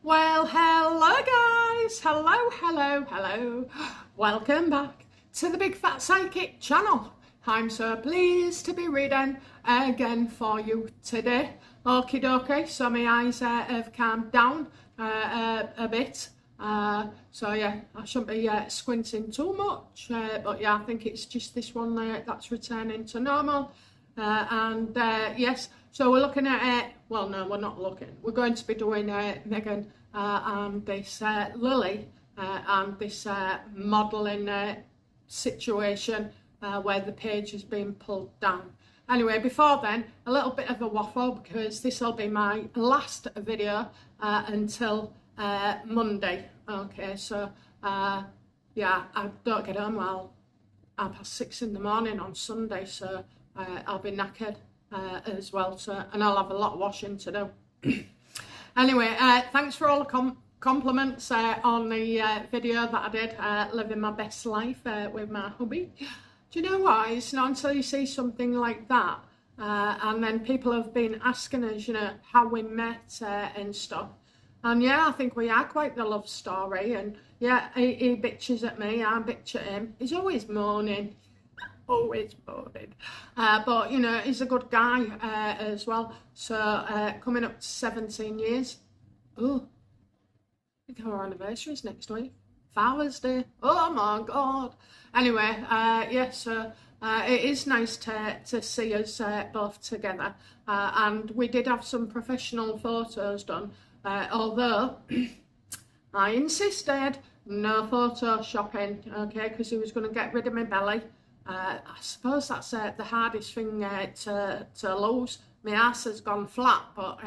Well, hello guys, hello. Welcome back to the Big Fat Psychic channel. I'm so pleased to be reading again for you today. Okie dokie, so my eyes have calmed down a bit. So yeah, I shouldn't be squinting too much, but yeah, I think it's just this one that's returning to normal. Yes, so we're looking at well, no, we're not looking. We're going to be doing Meghan and this Lili and this modelling situation where the page has been pulled down. Anyway, before then, a little bit of a waffle because this will be my last video until Monday. Okay, so yeah, I don't get home well 6:30 in the morning on Sunday, so I'll be knackered as well, so, and I'll have a lot of washing to do. Anyway, thanks for all the compliments on the video that I did, living my best life with my hubby. Do you know what? It's not until you see something like that, and then people have been asking us, you know, how we met and stuff. And yeah, I think we are quite the love story. And yeah, he bitches at me, I bitch at him. He's always moaning. Always moaning. But you know, he's a good guy as well. So coming up to 17 years. Oh, I think our anniversary is next week. Father's Day. Oh my God. Anyway, yeah, so it is nice to see us both together. And we did have some professional photos done. Although I insisted no photoshopping, okay, because he was going to get rid of my belly. I suppose that's the hardest thing to lose. My ass has gone flat, but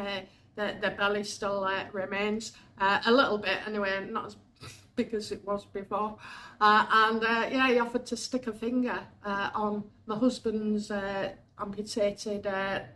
the belly still remains a little bit anyway, not as big as it was before. Yeah, he offered to stick a finger on my husband's amputated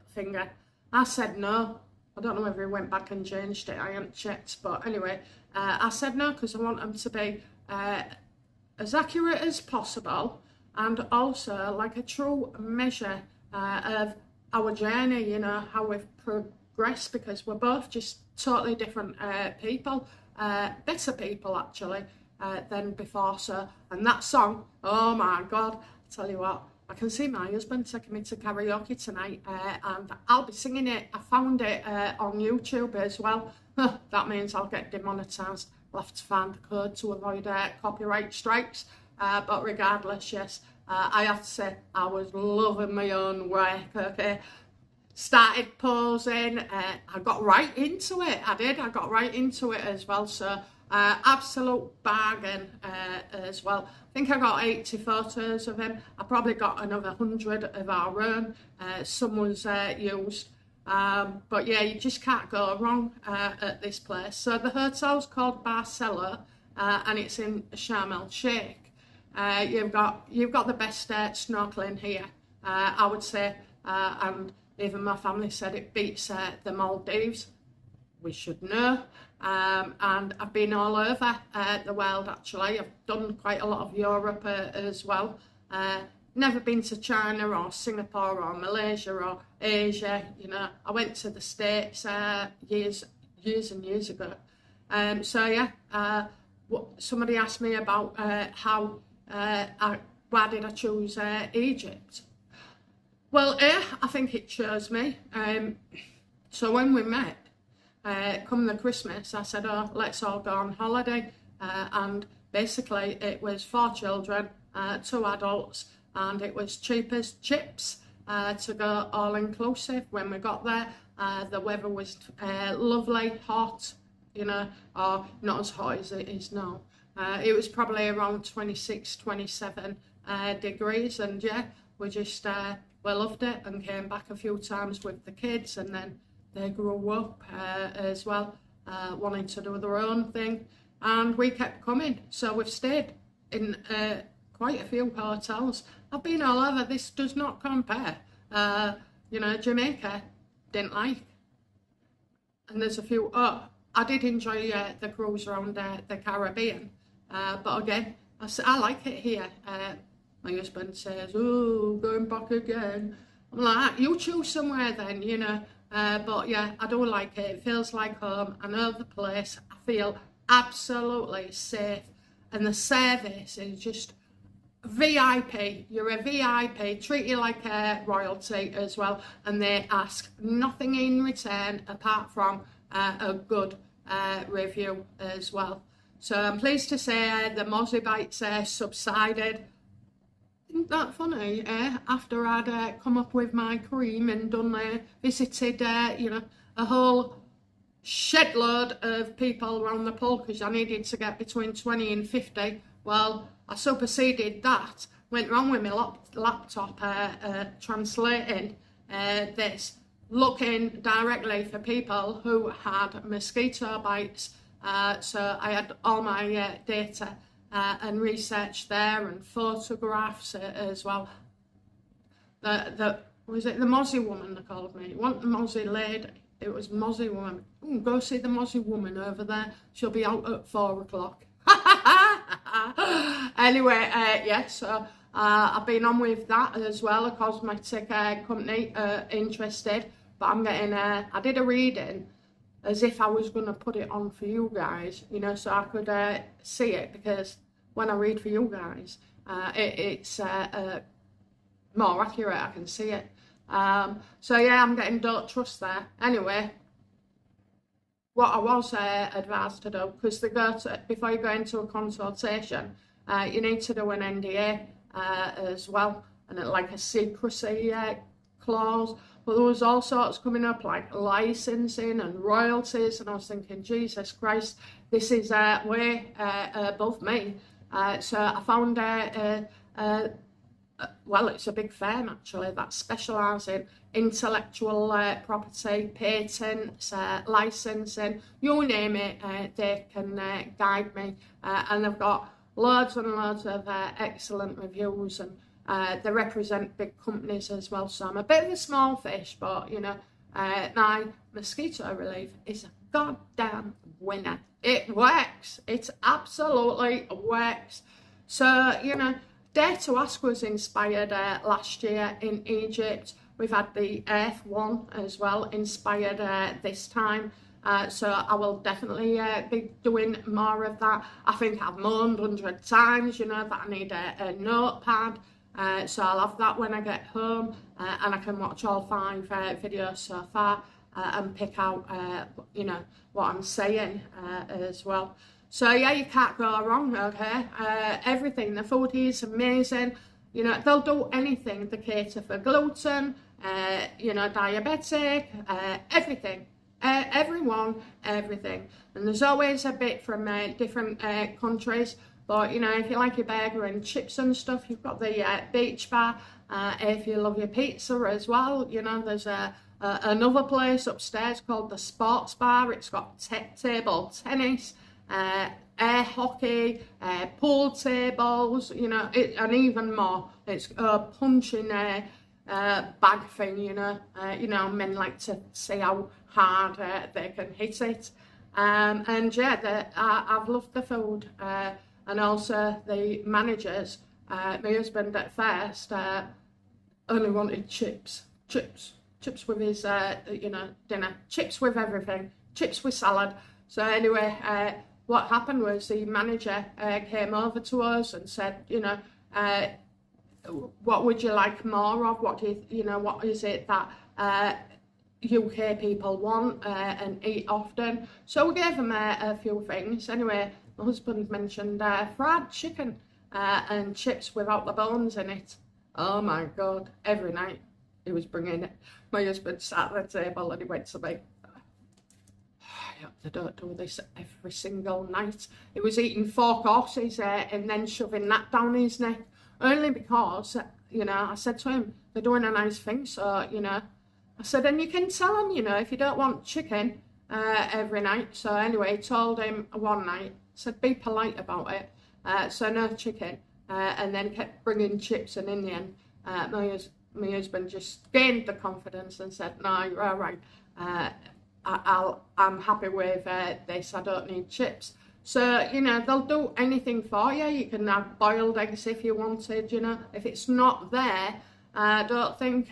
finger. I said no. I don't know whether he went back and changed it, I haven't checked, but anyway, I said no because I want them to be as accurate as possible and also like a true measure of our journey, you know, how we've progressed, because we're both just totally different people, better people actually than before. So, and that song, oh my God, I tell you what, I can see my husband taking me to karaoke tonight and I'll be singing it. I found it on YouTube as well. That means I'll get demonetised. I'll have to find the code to avoid copyright strikes. But regardless, yes, I have to say I was loving my own work, okay? Started posing, I got right into it. I got right into it as well. So absolute bargain as well. I think I got 80 photos of him. I probably got another 100 of our own. Some was used. But yeah, you just can't go wrong at this place. So the hotel's called Barcelona and it's in Sharm el Sheikh. You've got the best snorkeling here, I would say, and even my family said it beats the Maldives. We should know. And I've been all over the world actually. I've done quite a lot of Europe as well. Never been to China or Singapore or Malaysia or Asia, you know. I went to the States years and years ago. So yeah, somebody asked me about why did I choose Egypt? Well, I think it chose me. So when we met, come the Christmas, I said, oh, let's all go on holiday. And basically it was 4 children, 2 adults, and it was cheap as chips to go all inclusive. When we got there, the weather was lovely, hot, you know, or not as hot as it is now. It was probably around 26, 27 degrees, and yeah, we just we loved it and came back a few times with the kids, and then they grew up as well, wanting to do their own thing, and we kept coming. So we've stayed in quite a few hotels. I've been all over. This does not compare. You know, Jamaica, didn't like. And there's a few, I did enjoy the cruise around the Caribbean, but again, I like it here. My husband says, oh, going back again. I'm like, you choose somewhere then, you know. But yeah, I do like it. It feels like home. I know the place. I feel absolutely safe, and the service is just VIP. You're a VIP, treat you like a royalty as well, and they ask nothing in return apart from a good review as well. So I'm pleased to say the mozzie bites subsided. Isn't that funny? After I'd come up with my cream and done visited, you know, a whole shed load of people around the pool, because I needed to get between 20 and 50. Well, I superseded that, went wrong with my laptop translating this, looking directly for people who had mosquito bites. So I had all my data and research there, and photographs as well. Was it the mozzie woman they called me? It wasn't the mozzie lady, it was mozzie woman. Ooh, go see the mozzie woman over there. She'll be out at 4 o'clock. Anyway, yeah, so I've been on with that as well, a cosmetic company interested, but I'm getting, I did a reading as if I was going to put it on for you guys, you know, so I could see it, because when I read for you guys, it's more accurate, I can see it. So yeah, I'm getting don't trust there. Anyway, what I was advised to do, because they go to, before you go into a consultation, you need to do an NDA as well, and like a secrecy clause. But there was all sorts coming up, like licensing and royalties, and I was thinking, Jesus Christ, this is way above me. So I found well, it's a big firm actually that specialise in intellectual property, patents, licensing, you name it, they can guide me, and they've got loads and loads of excellent reviews, and they represent big companies as well. So I'm a bit of a small fish, but you know, my mosquito relief is a goddamn winner. It works. It absolutely works. So, you know, Dare to Ask was inspired last year in Egypt. We've had the Earth one as well, inspired this time. So I will definitely be doing more of that. I think I've moaned 100 times, you know, that I need a notepad. So I'll have that when I get home, and I can watch all 5 videos so far and pick out, you know, what I'm saying as well. So yeah, you can't go wrong, okay? Everything, the food is amazing. You know, they'll do anything. They cater for gluten, you know, diabetic, everything. Everyone, everything. And there's always a bit from different countries. But, you know, if you like your burger and chips and stuff, you've got the beach bar. If you love your pizza as well, you know, there's another place upstairs called the Sports Bar. It's got table tennis, air hockey, pool tables, you know, and even more. It's a punching bag thing, you know, men like to see how hard they can hit it. And yeah, I've loved the food, and also the managers. My husband at first only wanted chips with his, you know, dinner, chips with everything, chips with salad. So anyway, what happened was the manager came over to us and said, you know, what would you like more of? What do you know, what is it that UK people want and eat often? So we gave them a few things. Anyway, my husband mentioned fried chicken and chips without the bones in it. Oh my God, every night he was bringing it. My husband sat at the table and he went to me, they don't do this every single night. He was eating 4 courses and then shoving that down his neck, only because, you know, I said to him, they're doing a nice thing, so, you know, I said, and you can tell them, you know, if you don't want chicken every night. So anyway, told him one night, said, be polite about it. So no chicken, and then kept bringing chips, and in the end, my husband just gained the confidence and said, no, you're all right. I'm happy with this, I don't need chips. So, you know, they'll do anything for you. You can have boiled eggs if you wanted, you know. If it's not there, don't think,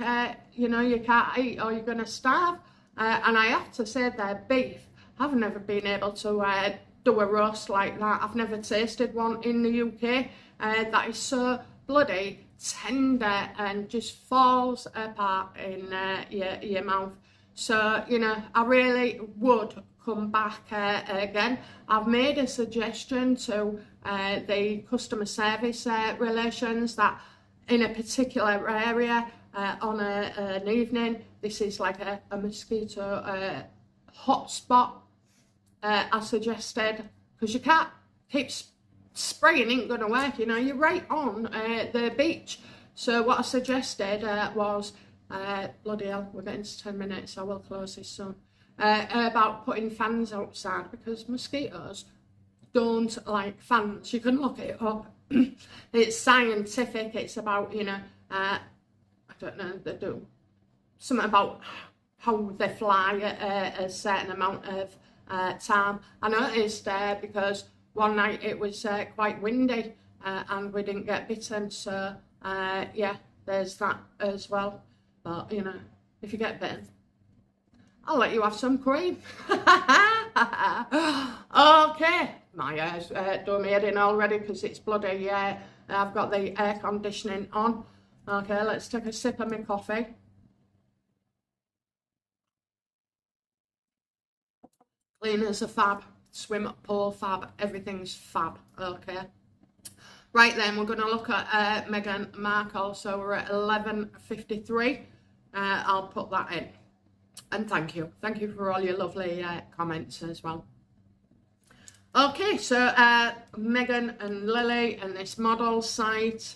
you know, you can't eat or you're going to starve. and I have to say their beef, I've never been able to do a roast like that. I've never tasted one in the UK that is so bloody tender and just falls apart in your mouth. So, you know, I really would come back again. I've made a suggestion to the customer service relations that in a particular area on an evening, this is like a mosquito hotspot, I suggested, because you can't keep spraying, ain't gonna work, you know, you're right on the beach. So what I suggested was, bloody hell, we're getting to 10 minutes, I will close this soon, about putting fans outside, because mosquitoes don't like fans. You can look it up. It's scientific. It's about, you know, I don't know, they do something about how they fly at a certain amount of time. I noticed because one night it was quite windy and we didn't get bitten, so yeah, there's that as well. But, you know, if you get bitten, I'll let you have some cream. Okay, my hair's done me head in already because it's bloody, I've got the air conditioning on. Okay, let's take a sip of my coffee. Cleaners are fab, swim pool fab, everything's fab, okay. Right then, we're going to look at Meghan Markle, so we're at 11:53. I'll put that in. And thank you for all your lovely comments as well. Okay, so Meghan and Lili and this model site.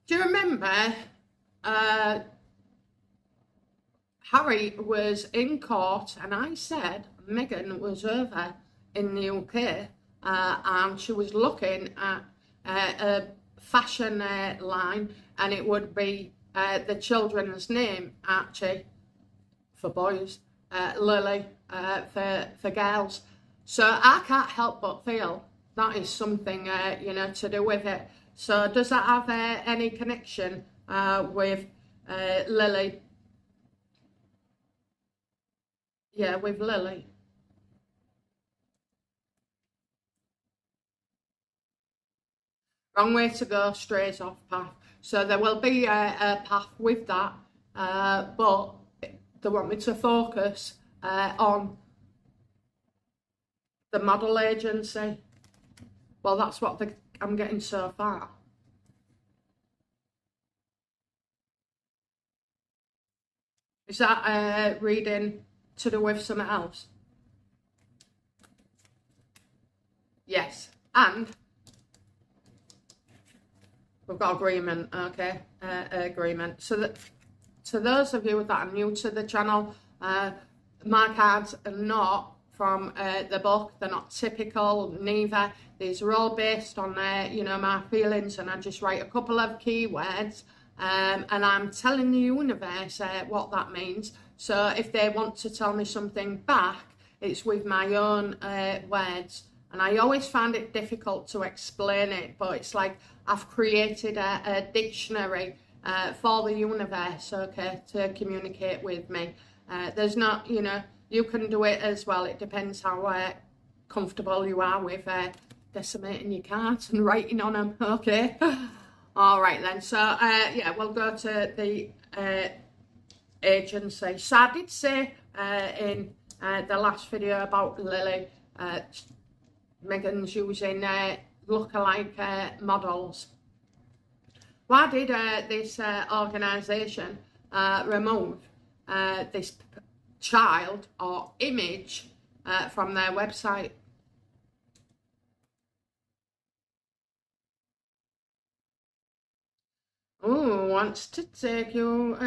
Do you remember Harry was in court and I said Meghan was over in the UK and she was looking at a fashion line, and it would be the children's name, Archie for boys, Lili for girls. So I can't help but feel that is something, you know, to do with it. So does that have any connection with Lili? Yeah, with Lili. Wrong way to go, straight off path. So there will be a path with that, but they want me to focus on the model agency. Well, that's what I'm getting so far. Is that reading to do with something else? Yes, and we've got agreement, okay, agreement. So that, to those of you that are new to the channel, my cards are not from the book, they're not typical, neither. These are all based on, you know, my feelings, and I just write a couple of keywords, and I'm telling the universe what that means. So if they want to tell me something back, it's with my own words. And I always find it difficult to explain it, but it's like I've created a dictionary for the universe, okay, to communicate with me. There's not, you know, you can do it as well. It depends how comfortable you are with decimating your cards and writing on them, okay. All right then, so yeah, we'll go to the agency. So I did say in the last video about Lili, Meghan's using lookalike models. Why did this organisation remove this child or image from their website? Oh, wants to take you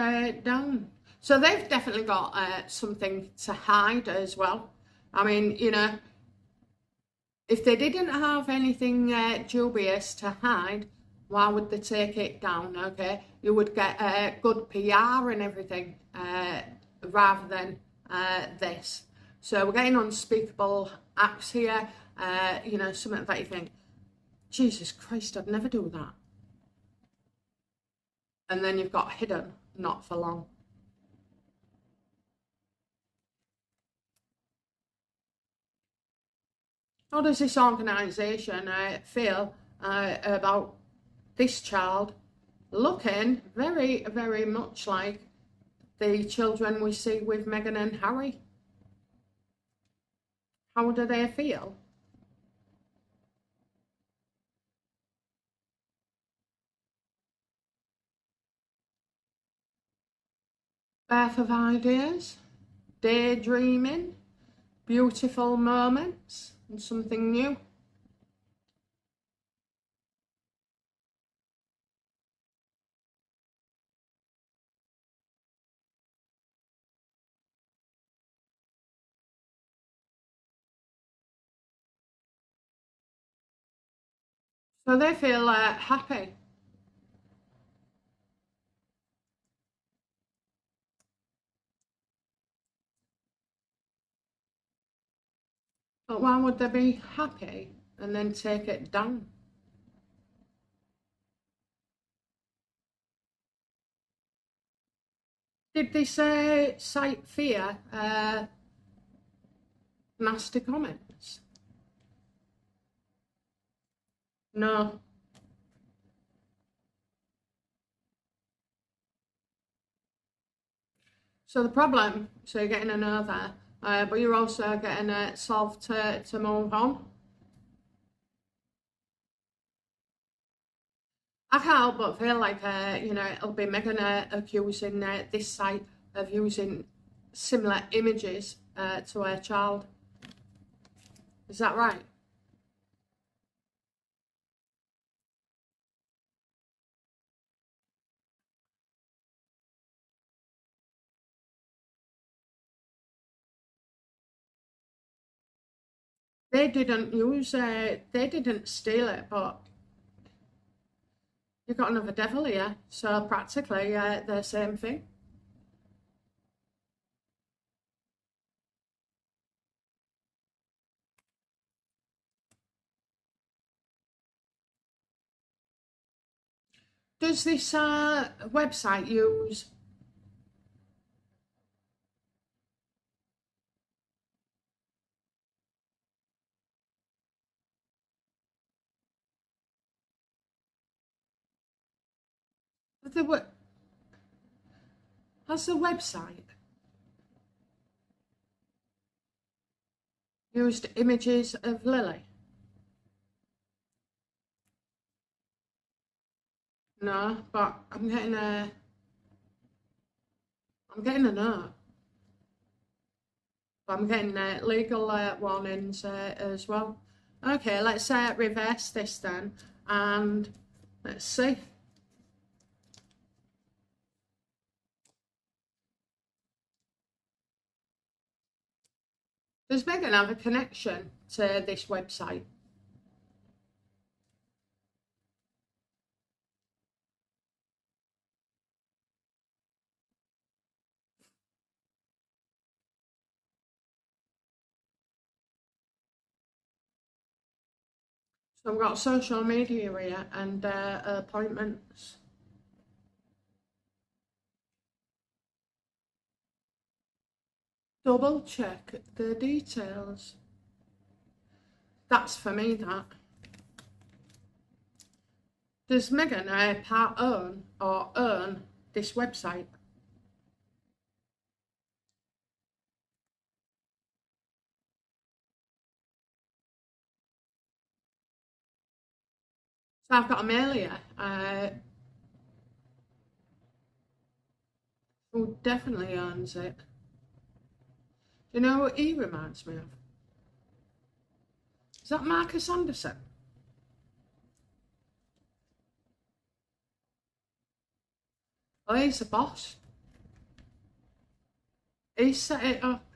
down. So they've definitely got something to hide as well. I mean, you know, if they didn't have anything dubious to hide, why would they take it down, okay? You would get good PR and everything rather than this. So we're getting unspeakable acts here, you know, something that you think, Jesus Christ, I'd never do that. And then you've got hidden, not for long. How does this organisation feel about this child looking very, very much like the children we see with Meghan and Harry? How do they feel? Birth of ideas, daydreaming, beautiful moments, and something new. So they feel happy. But why would they be happy and then take it down? Did this site fear nasty comments? No. So the problem, so you're getting a no there, but you're also getting a solve to move on. I can't help but feel like, you know, it'll be Meghan accusing this site of using similar images to her child. Is that right? They didn't use it, they didn't steal it, but you've got another devil here, so practically the same thing. Does this website use the has the website used images of Lili? No, but I'm getting a note. But I'm getting legal warnings as well. Okay, let's reverse this then, and let's see. Does Meghan have a connection to this website? So I've got social media here and appointments. Double check the details. That's for me, that. Does Meghan part own or earn this website? So I've got a mail here who definitely owns it. Do you know what he reminds me of? Is that Marcus Anderson? Oh, he's the boss. He set it up.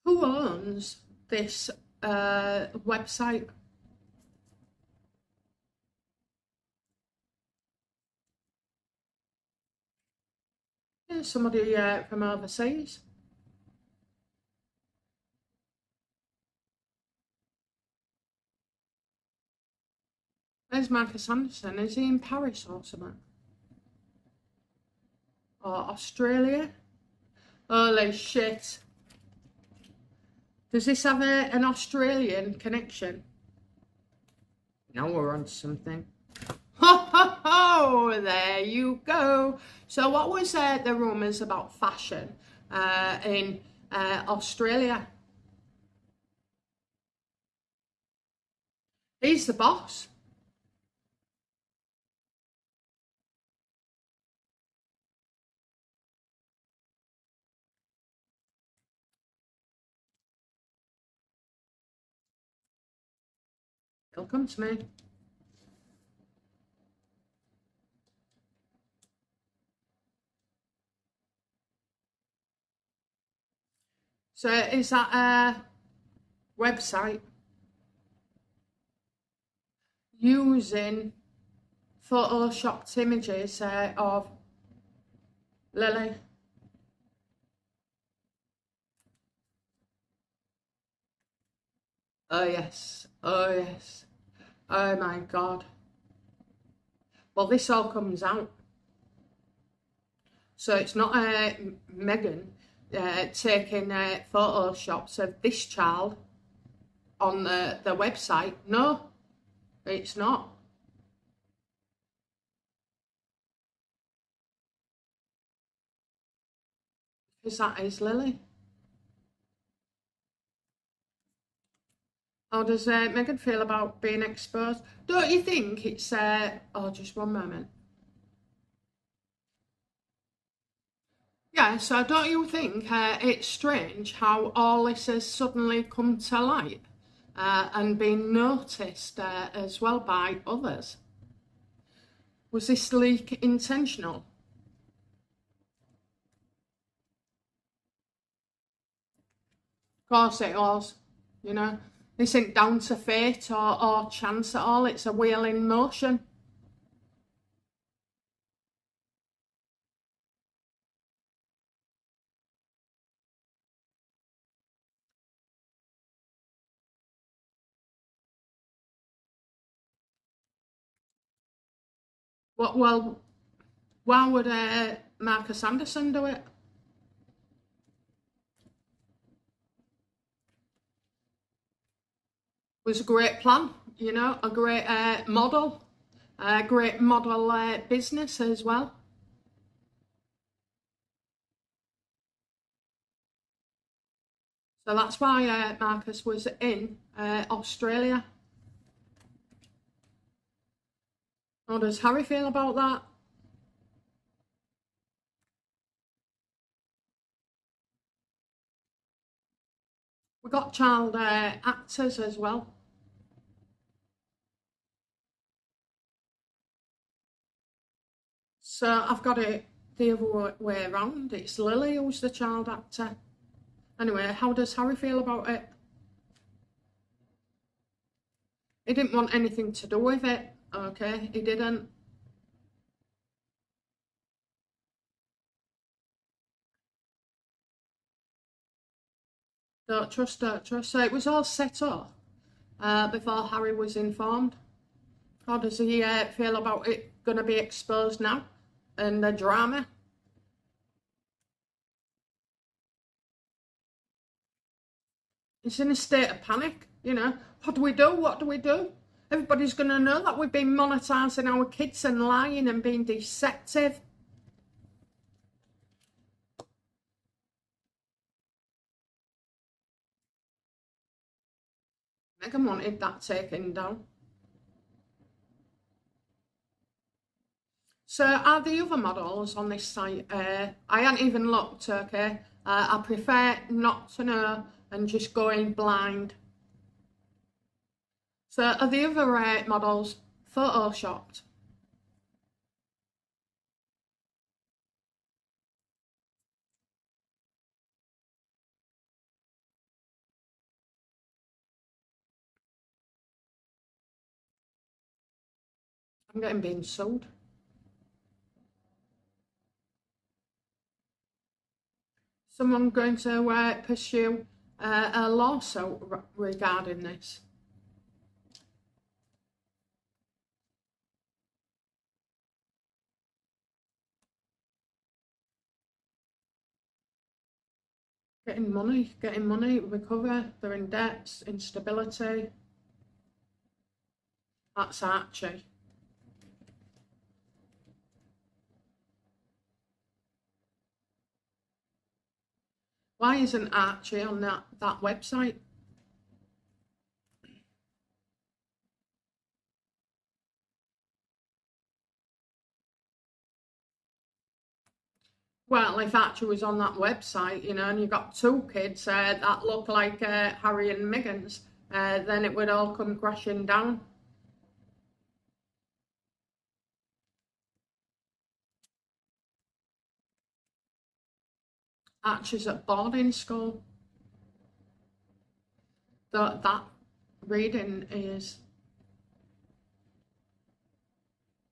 Who owns this website? Yeah, somebody from overseas. Where's Marcus Anderson? Is he in Paris or something? Or Australia? Holy shit. Does this have an Australian connection? Now we're on something. Ho ho ho! There you go. So what was the rumours about fashion in Australia? He's the boss. He'll come to me. So is that a website using photoshopped images of Lili? Oh yes, oh yes, oh my god. Well, this all comes out. So it's not Meghan taking photoshops of this child on the website. No, it's not. Because that is Lili. How does Meghan feel about being exposed? Don't you think it's... oh, just one moment. Yeah, so don't you think it's strange how all this has suddenly come to light and been noticed as well by others? Was this leak intentional? Of course it was, you know. This ain't down to fate or chance at all, it's a wheel in motion. Well, why would Marcus Anderson do it? It was a great plan, you know, a great model business as well. So that's why Marcus was in Australia. How does Harry feel about that? We got child actors as well. So I've got it the other way around. It's Lili who's the child actor. Anyway, how does Harry feel about it? He didn't want anything to do with it. Okay, he didn't. Don't trust, don't trust. So it was all set up before Harry was informed. How does he feel about it going to be exposed now and the drama? He's in a state of panic, you know. What do we do? What do we do? Everybody's going to know that we've been monetising our kids and lying and being deceptive. Meghan wanted that taken down. So are the other models on this site? I hadn't even looked, okay? I prefer not to know and just go in blind. So are the other models photoshopped? I'm getting being sued. Someone going to pursue a lawsuit regarding this? Getting money, recover, they're in debts, instability. That's Archie. Why isn't Archie on that website? Well, if Archie was on that website, you know, and you've got two kids that look like Harry and Meghan's, then it would all come crashing down. Archie's at boarding school. That reading is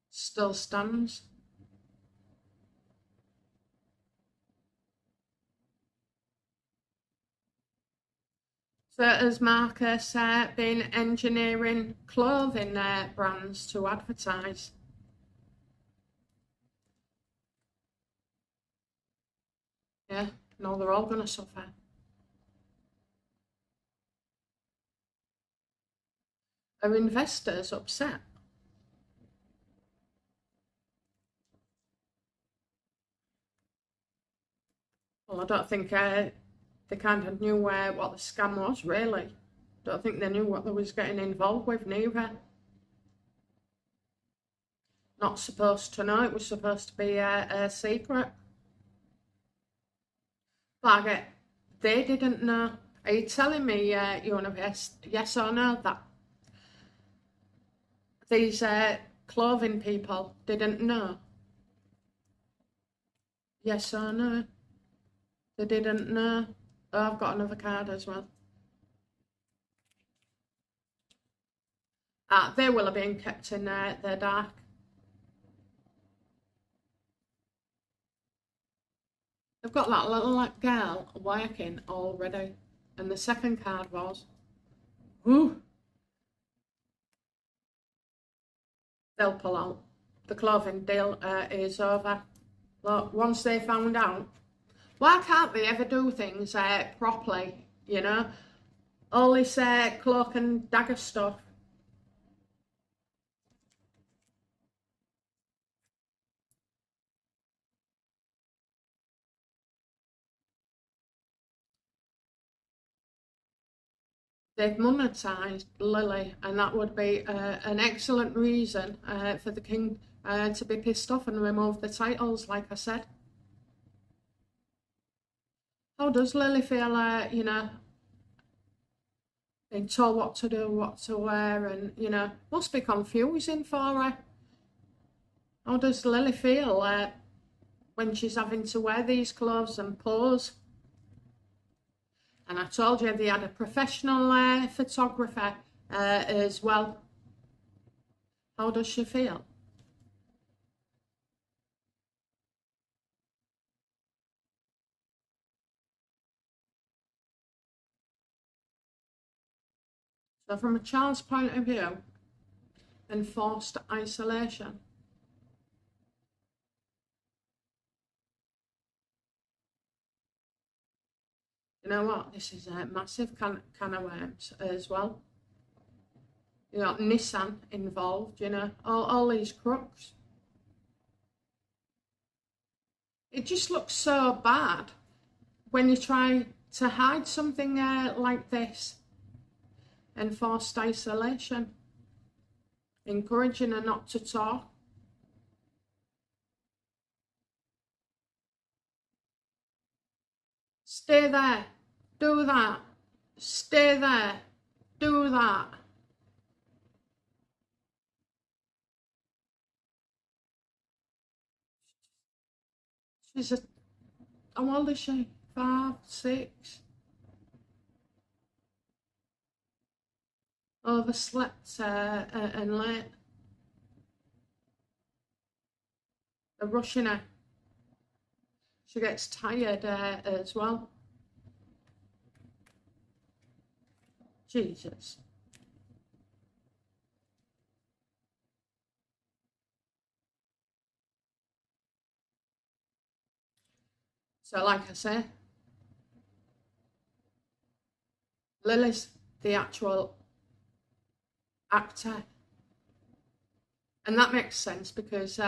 still stands. So has Marcus been engineering clothing brands to advertise? Yeah, no, they're all going to suffer. Are investors upset? Well, I don't think they kind of knew what the scam was, really. Don't think they knew what they was getting involved with, neither. Not supposed to know, it was supposed to be a secret. But they didn't know. Are you telling me, Universe, yes or no, that these clothing people didn't know? Yes or no? They didn't know. Oh, I've got another card as well. They will have been kept in their dark. They've got that little girl working already. And the second card was, ooh, they'll pull out. The clothing deal is over. Look, once they found out, why can't they ever do things properly, you know? All this cloak and dagger stuff. They've monetised Lili, and that would be an excellent reason for the king to be pissed off and remove the titles, like I said. How does Lili feel, you know, being told what to do, what to wear, and, you know, must be confusing for her. How does Lili feel when she's having to wear these clothes and pose? And I told you they had a professional photographer as well. How does she feel? So from a child's point of view, enforced isolation. You know what? This is a massive can of worms as well. You got Nissan involved, you know, all these crooks. It just looks so bad when you try to hide something like this. Enforced isolation. Encouraging her not to talk. Stay there. Do that. Stay there. Do that. She's how old is she? 5, 6? Overslept and late. They're rushing her. She gets tired as well. Jesus. So like I say, Lili's the actual actor. And that makes sense because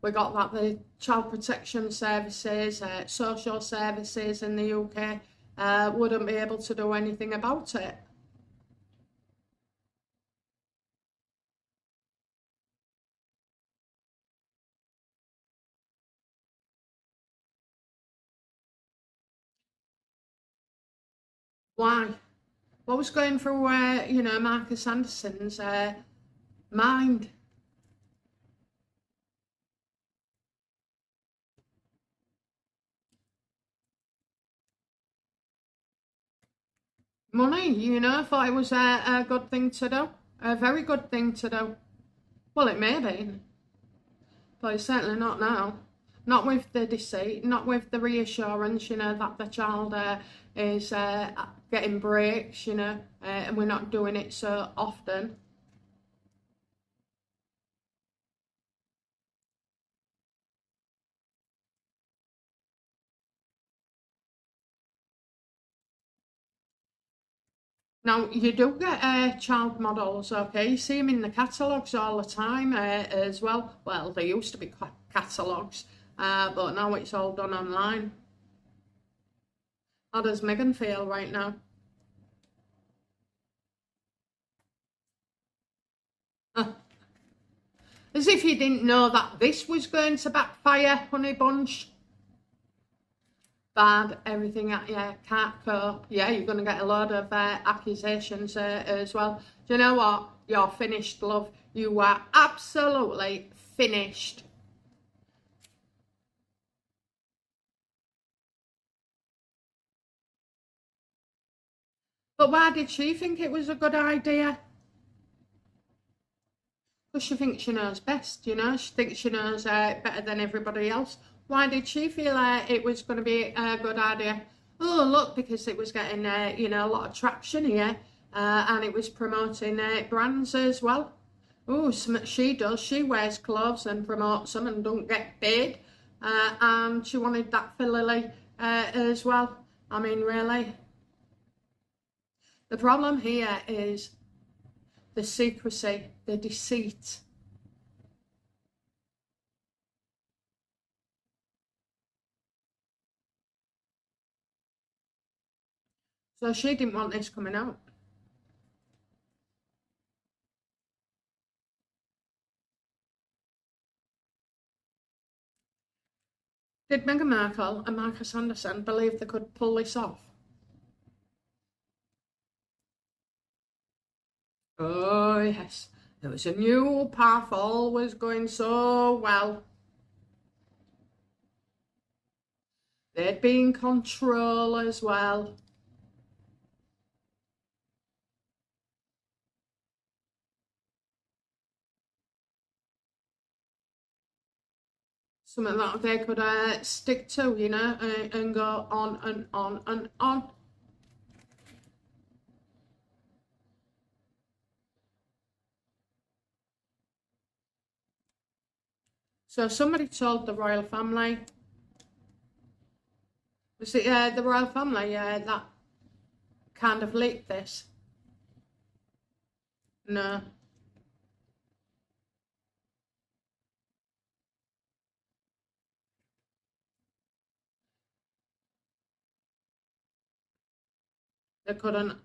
we got that the child protection services, social services in the UK wouldn't be able to do anything about it. Why? What was going through, you know, Marcus Anderson's mind? Money, you know, I thought it was a good thing to do. A very good thing to do. Well, it may be, but it's certainly not now. Not with the deceit, not with the reassurance, you know, that the child is getting breaks, you know, and we're not doing it so often. Now, you do get child models, okay? You see them in the catalogues all the time as well. Well, there used to be catalogues, but now it's all done online. How does Meghan feel right now? As if you didn't know that this was going to backfire, honey bunch. Bad, everything at you, can't cope. Yeah, you're going to get a lot of accusations as well. Do you know what? You're finished, love. You are absolutely finished. But why did she think it was a good idea? Because she thinks she knows best, you know? She thinks she knows better than everybody else. Why did she feel it was going to be a good idea? Oh, look, because it was getting, you know, a lot of traction here, and it was promoting brands as well. Oh, she does. She wears clothes and promotes them and don't get paid. And she wanted that for Lili as well. I mean, really. The problem here is the secrecy, the deceit. So she didn't want this coming out. Did Meghan Markle and Marcus Anderson believe they could pull this off? Oh, yes. There was a new path, all was going so well. They'd be in control as well. Something that they could stick to, you know, and go on and on and on. So somebody told the royal family, was it the royal family that kind of leaked this? No. They couldn't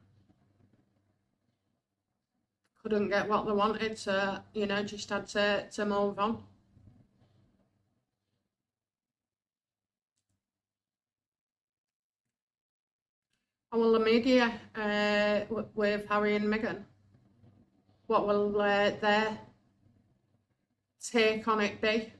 get what they wanted, so, you know, just had to move on. How will the media with Harry and Meghan? What will their take on it be?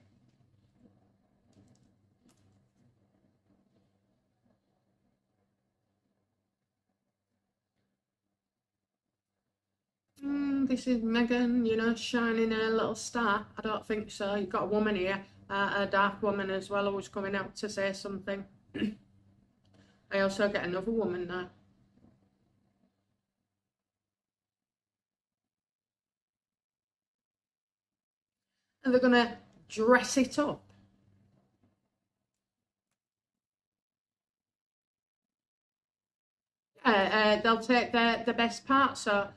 This is Meghan, you know, shining a little star. I don't think so. You've got a woman here, a dark woman as well, who's coming out to say something. I also get another woman now. And they're going to dress it up. They'll take the best part. So,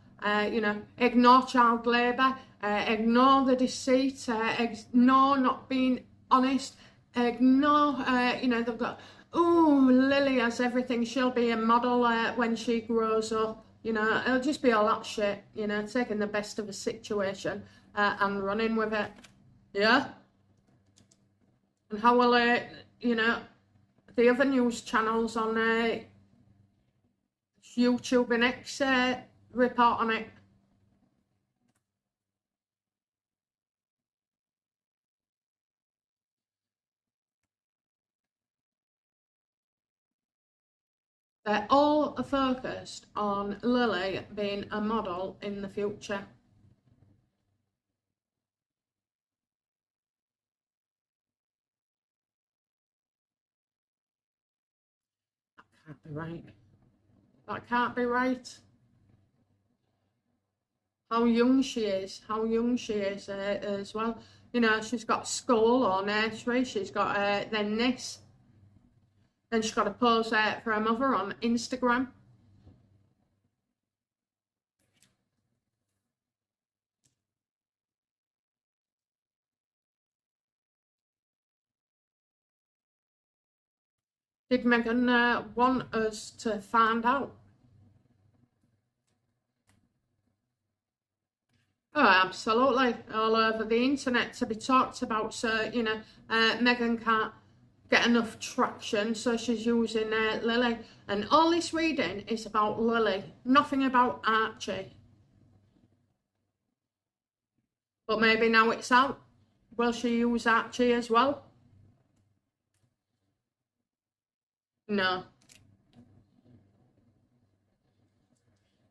you know, ignore child labour, ignore the deceit, ignore not being honest, ignore, you know, they've got, oh, Lili has everything, she'll be a model when she grows up. You know, it'll just be all that shit, you know, taking the best of a situation and running with it. Yeah? And how will it, you know, the other news channels on YouTube and X report on it. They're all focused on Lili being a model in the future. That can't be right. That can't be right. How young she is, as well. You know, she's got school or nursery, she's got then this. Then she's got to pose for her mother on Instagram. Did Meghan want us to find out? Oh, absolutely. All over the internet to be talked about. So, you know, Meghan can't get enough traction, so she's using Lili. And all this reading is about Lili, nothing about Archie. But maybe now it's out. Will she use Archie as well? No.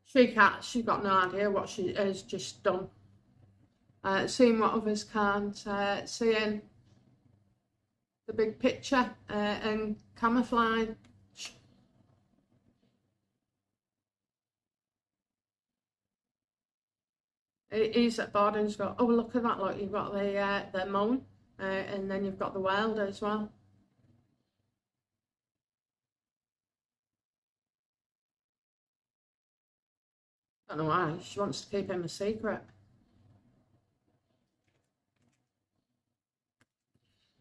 She can't. She's got no idea what she has just done. Seeing what others can't. Seeing the big picture and camouflage. He's at board and he's got, oh, look at that, look, you've got the moan and then you've got the wild as well. I don't know why, she wants to keep him a secret.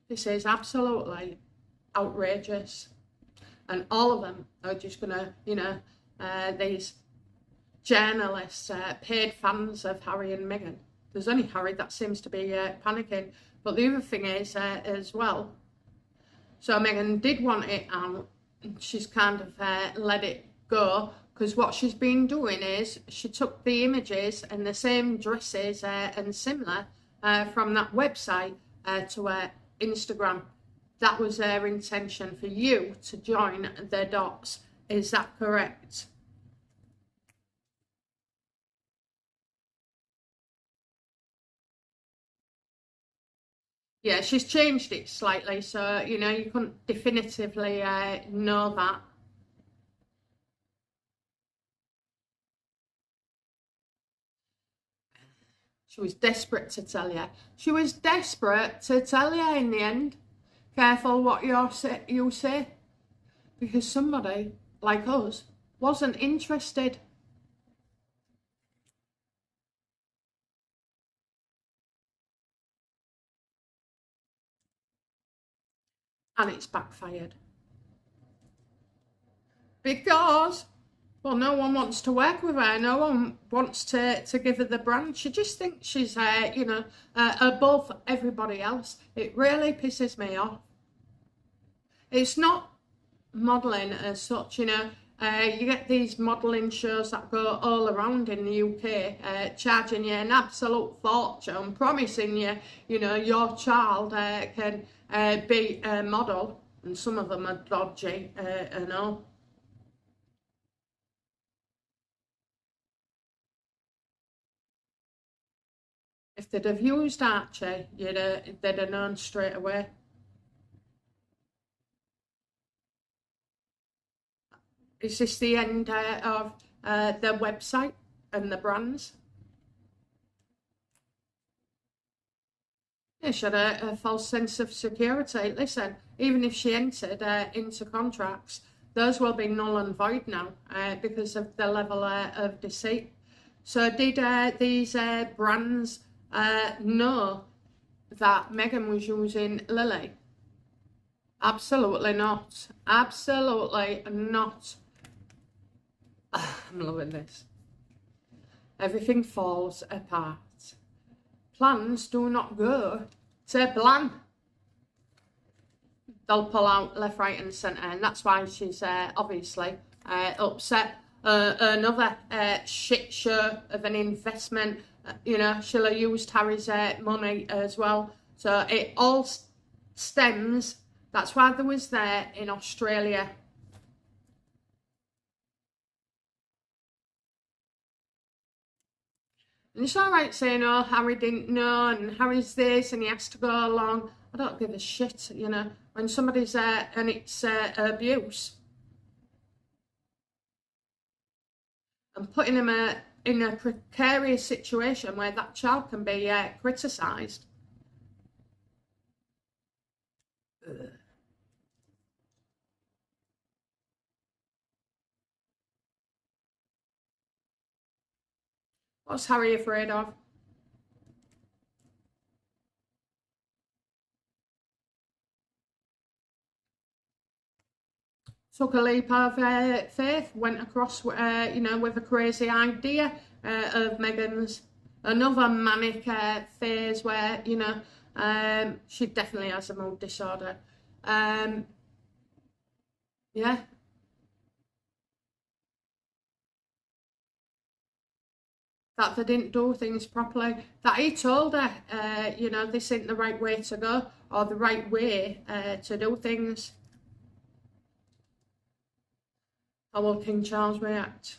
This is absolutely outrageous. And all of them are just gonna, you know, these journalists, paid fans of Harry and Meghan. There's only Harry that seems to be panicking. But the other thing is as well, so Meghan did want it out, and she's kind of let it go, because what she's been doing is she took the images and the same dresses and similar from that website to Instagram. That was their intention, for you to join their dots. Is that correct? Yeah, she's changed it slightly, so, you know, you couldn't definitively know that. She was desperate to tell you. She was desperate to tell you in the end. Careful what you say. Because somebody, like us, wasn't interested. And it's backfired. Because, well, no one wants to work with her. No one wants to give her the brand. She just thinks she's, you know, above everybody else. It really pisses me off. It's not modelling as such, you know. You get these modelling shows that go all around in the UK, charging you an absolute fortune, promising you, you know, your child can be a model, and some of them are dodgy and all. If they'd have used Archie, they'd have known straight away. Is this the end of the website and the brands? Yeah, she had a false sense of security. Listen, even if she entered into contracts, those will be null and void now because of the level of deceit. So did these brands know that Meghan was using Lili? Absolutely not. Absolutely not. I'm loving this. Everything falls apart. Plans do not go to plan. They'll pull out left, right and centre, and that's why she's obviously upset. Another shit show of an investment. You know, she'll have used Harry's money as well. So it all stems. That's why they was there in Australia. And it's all right saying, oh, Harry didn't know, and Harry's this, and he has to go along. I don't give a shit, you know. When somebody's there and it's abuse, and putting them in a precarious situation where that child can be criticised. What's Harry afraid of? Took a leap of faith, went across, you know, with a crazy idea of Meghan's. Another manic phase where, you know, she definitely has a mood disorder. Yeah. That they didn't do things properly. That he told her, you know, this ain't the right way to go, or the right way to do things. How will King Charles react?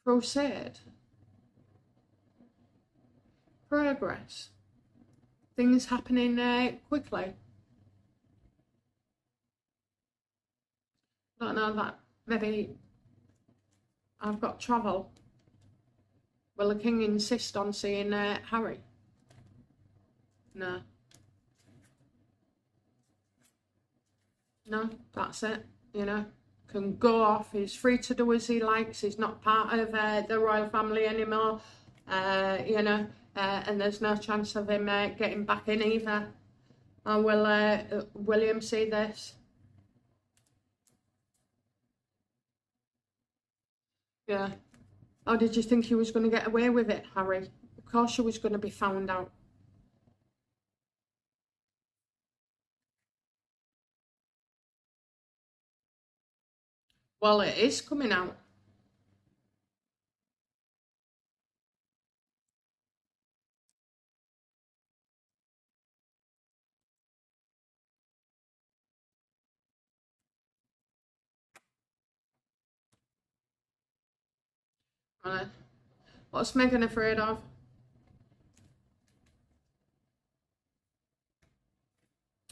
Crusade. Progress. Things happening quickly. Don't know that. Maybe I've got travel. Will the king insist on seeing Harry? No. No, that's it. You know, can go off. He's free to do as he likes. He's not part of the royal family anymore. You know, and there's no chance of him getting back in either. Or will William see this? Yeah. Or did you think he was going to get away with it, Harry? Of course she was going to be found out. Well, it is coming out. What's Meghan afraid of?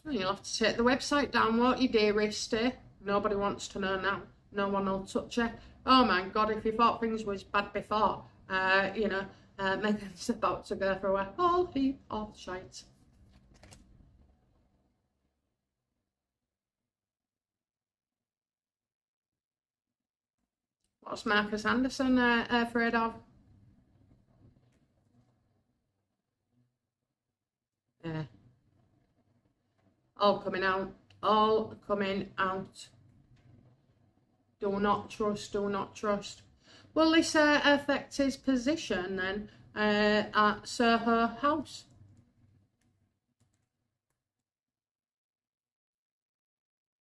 Well, you'll have to take the website down, won't you, dearisty? Nobody wants to know now. No one will touch it. Oh my God, if you thought things was bad before, you know, Meghan's about to go through a whole heap of shite. What's Marcus Anderson afraid of? Yeah. All coming out. All coming out. Do not trust, do not trust. Will this affect his position then at Soho House?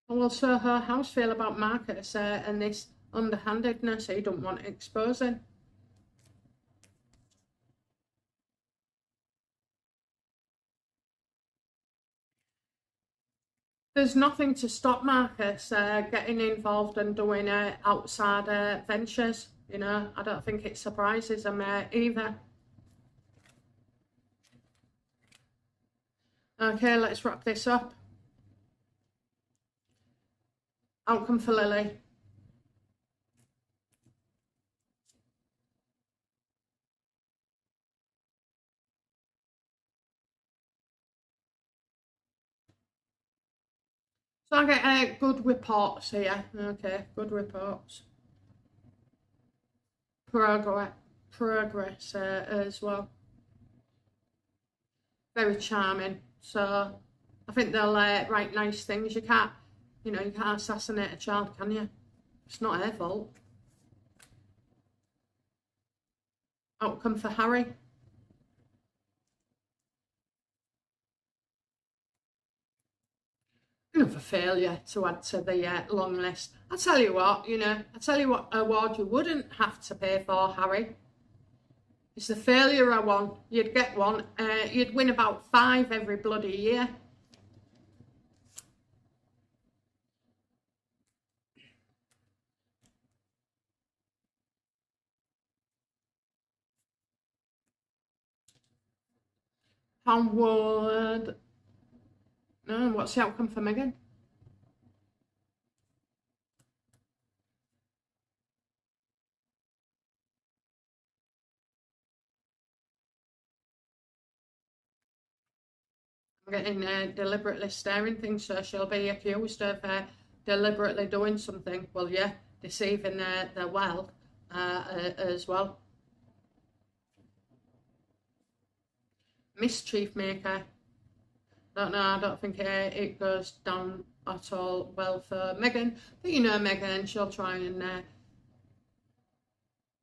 How will Soho House feel about Marcus and this underhandedness he don't want exposing? There's nothing to stop Marcus getting involved and doing outside ventures. You know, I don't think it surprises him either. Okay, let's wrap this up. Outcome for Lili. So I get good reports here. Okay, good reports. Progress as well. Very charming. So I think they'll write nice things. You can't assassinate a child, can you? It's not her fault. Outcome for Harry. Another failure to add to the long list. I tell you what award you wouldn't have to pay for, Harry. It's the failure I won. You'd get one. You'd win about 5 every bloody year. Onward. No, what's the outcome for Meghan? I'm getting deliberately staring things, so she'll be accused of deliberately doing something. Well, yeah, deceiving the well as well. Mischief maker. I don't think it goes down at all well for Meghan. But you know Meghan, she'll try and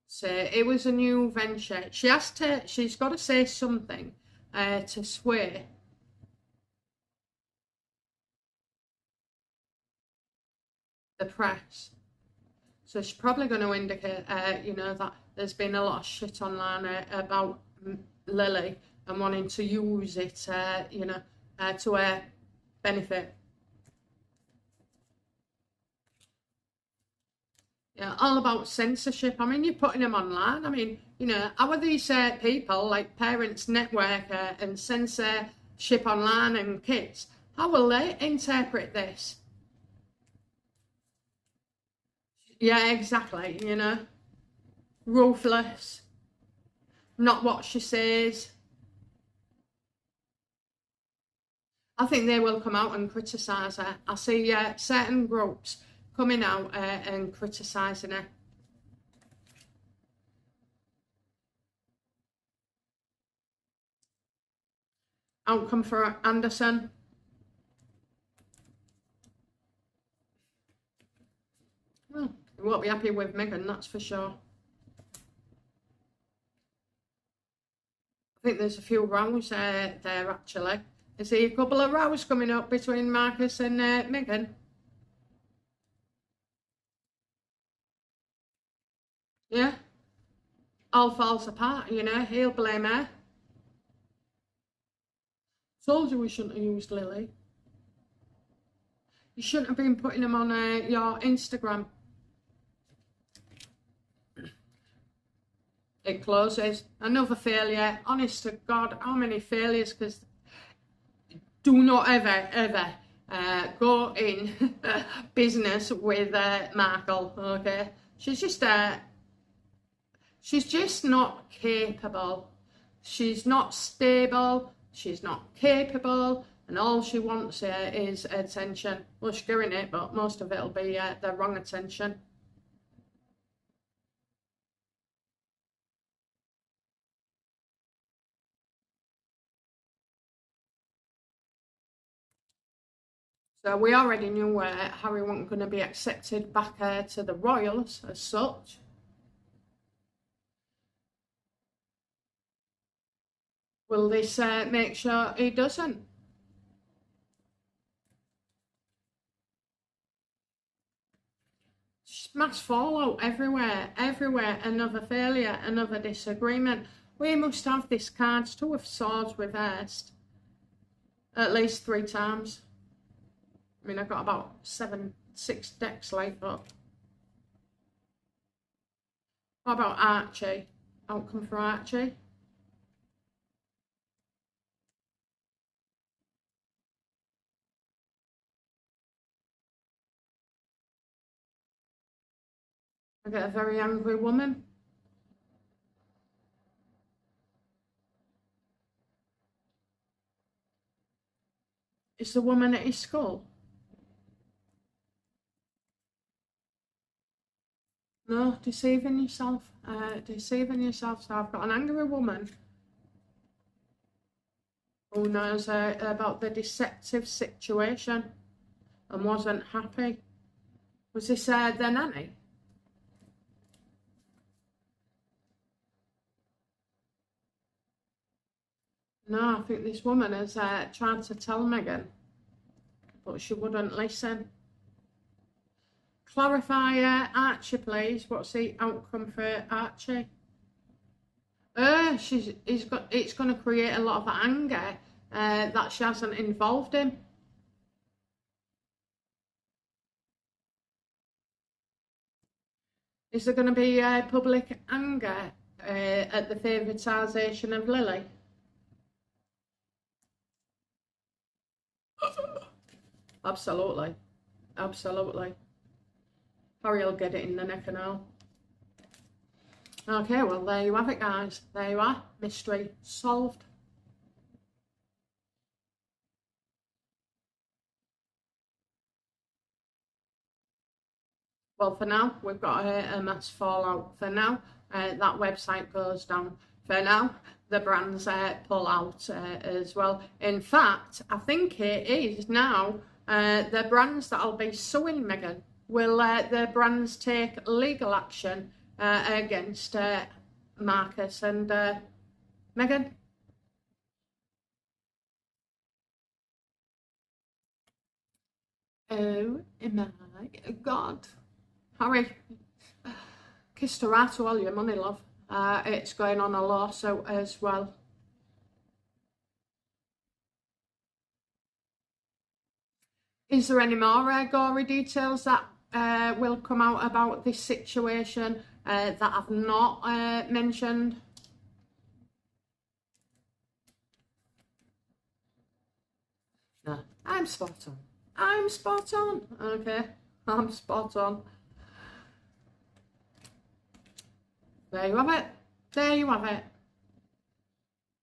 say it was a new venture. She's got to say something to sway the press. So she's probably going to indicate, that there's been a lot of shit online about Lili and wanting to use it, to her benefit. Yeah, all about censorship. I mean, you're putting them online. I mean, how are these people, like Parents Network and censorship online and kids, how will they interpret this? Yeah, exactly, ruthless, not what she says. I think they will come out and criticise her. I see certain groups coming out and criticising her. Outcome for Anderson. Well, you won't be happy with Meghan, that's for sure. I think there's a few rows there actually. I see a couple of rows coming up between Marcus and Meghan. Yeah. All falls apart, he'll blame her. Told you we shouldn't have used Lili. You shouldn't have been putting them on your Instagram. It closes. Another failure. Honest to God, how many failures? Because do not ever go in business with Markle, okay? She's just not capable. She's not stable. She's not capable. And all she wants is attention. Well, she's getting it, but most of it will be the wrong attention. So we already knew Harry wasn't going to be accepted back to the royals as such. Will this make sure he doesn't? Mass fallout everywhere, another failure, another disagreement. We must have this cards, 2 of swords reversed at least 3 times. I mean, I've got about 6 decks left up. What about Archie? Outcome for Archie? I get a very angry woman. Is the woman at his skull? No, deceiving yourself. Deceiving yourself. So I've got an angry woman who knows about the deceptive situation and wasn't happy. Was this the nanny? No, I think this woman has tried to tell Meghan, but she wouldn't listen. Clarify, Archie, please. What's the outcome for Archie? It's going to create a lot of anger that she hasn't involved him. Is there going to be public anger at the favoritisation of Lili? Absolutely. Absolutely. Harry will get it in the neck and all. Okay, well, there you have it, guys. There you are. Mystery solved. Well, for now, we've got a mass fallout. For now, that website goes down. For now, the brands pull out as well. In fact, I think it is now the brands that'll be suing Meghan. Will the brands take legal action against Marcus and Meghan? Oh my God. Harry, kissed her out to all your money, love. It's going on a lawsuit as well. Is there any more gory details that will come out about this situation that I've not mentioned? No, I'm spot on. I'm spot on. Okay, I'm spot on. There you have it. There you have it.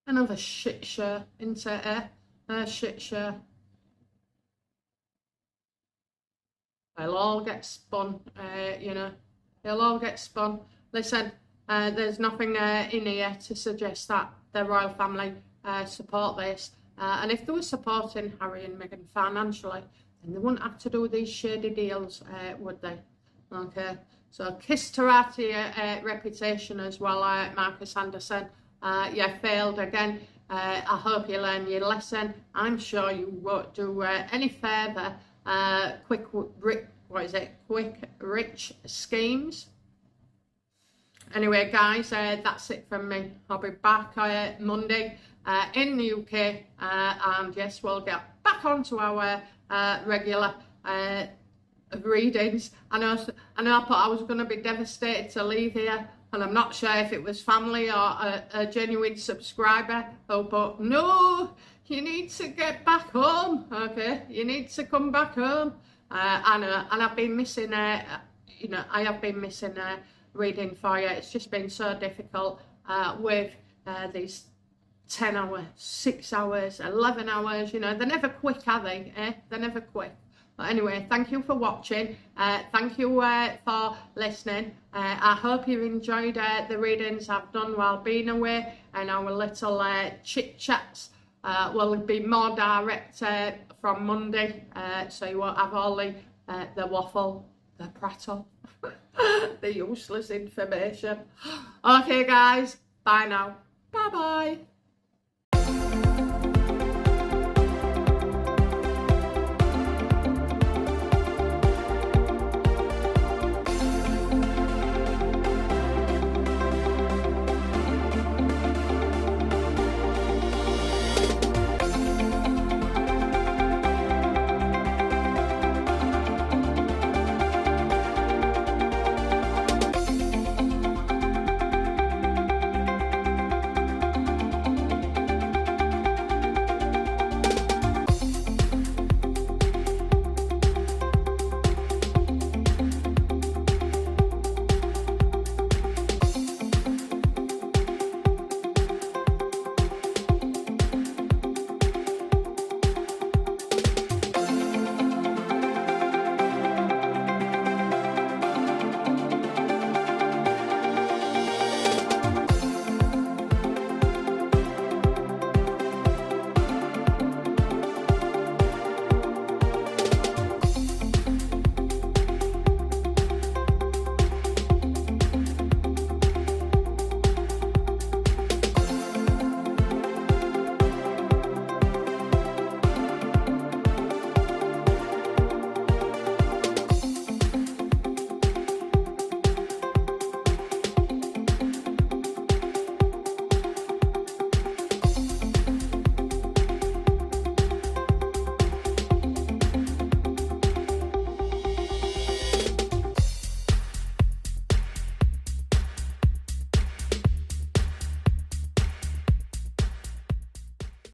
Another shit show, isn't it? A shit show. They'll all get spun, you know. They'll all get spun. Listen, there's nothing in here to suggest that the royal family support this. And if they were supporting Harry and Meghan financially, then they wouldn't have to do these shady deals, would they? Okay. So kissed her out your reputation as well, Marcus Anderson. You failed again. I hope you learn your lesson. I'm sure you won't do any further quick rich schemes. Anyway, guys, that's it from me. I'll be back Monday in the UK, and yes, we'll get back onto our regular readings. I know I thought I was going to be devastated to leave here, and I'm not sure if it was family or a genuine subscriber. Oh, but no, you need to get back home. Okay, you need to come back home. And I've been missing you know, I have been missing reading for you. It's just been so difficult with these 10 hours, 6 hours, 11 hours, you know, they're never quick, are they? They're never quick. But anyway, thank you for watching. Thank you for listening. I hope you enjoyed the readings I've done while being away, and our little chit chats will be more direct from Monday, so you won't have all the waffle, the prattle, the useless information. Okay, guys, bye now. Bye bye.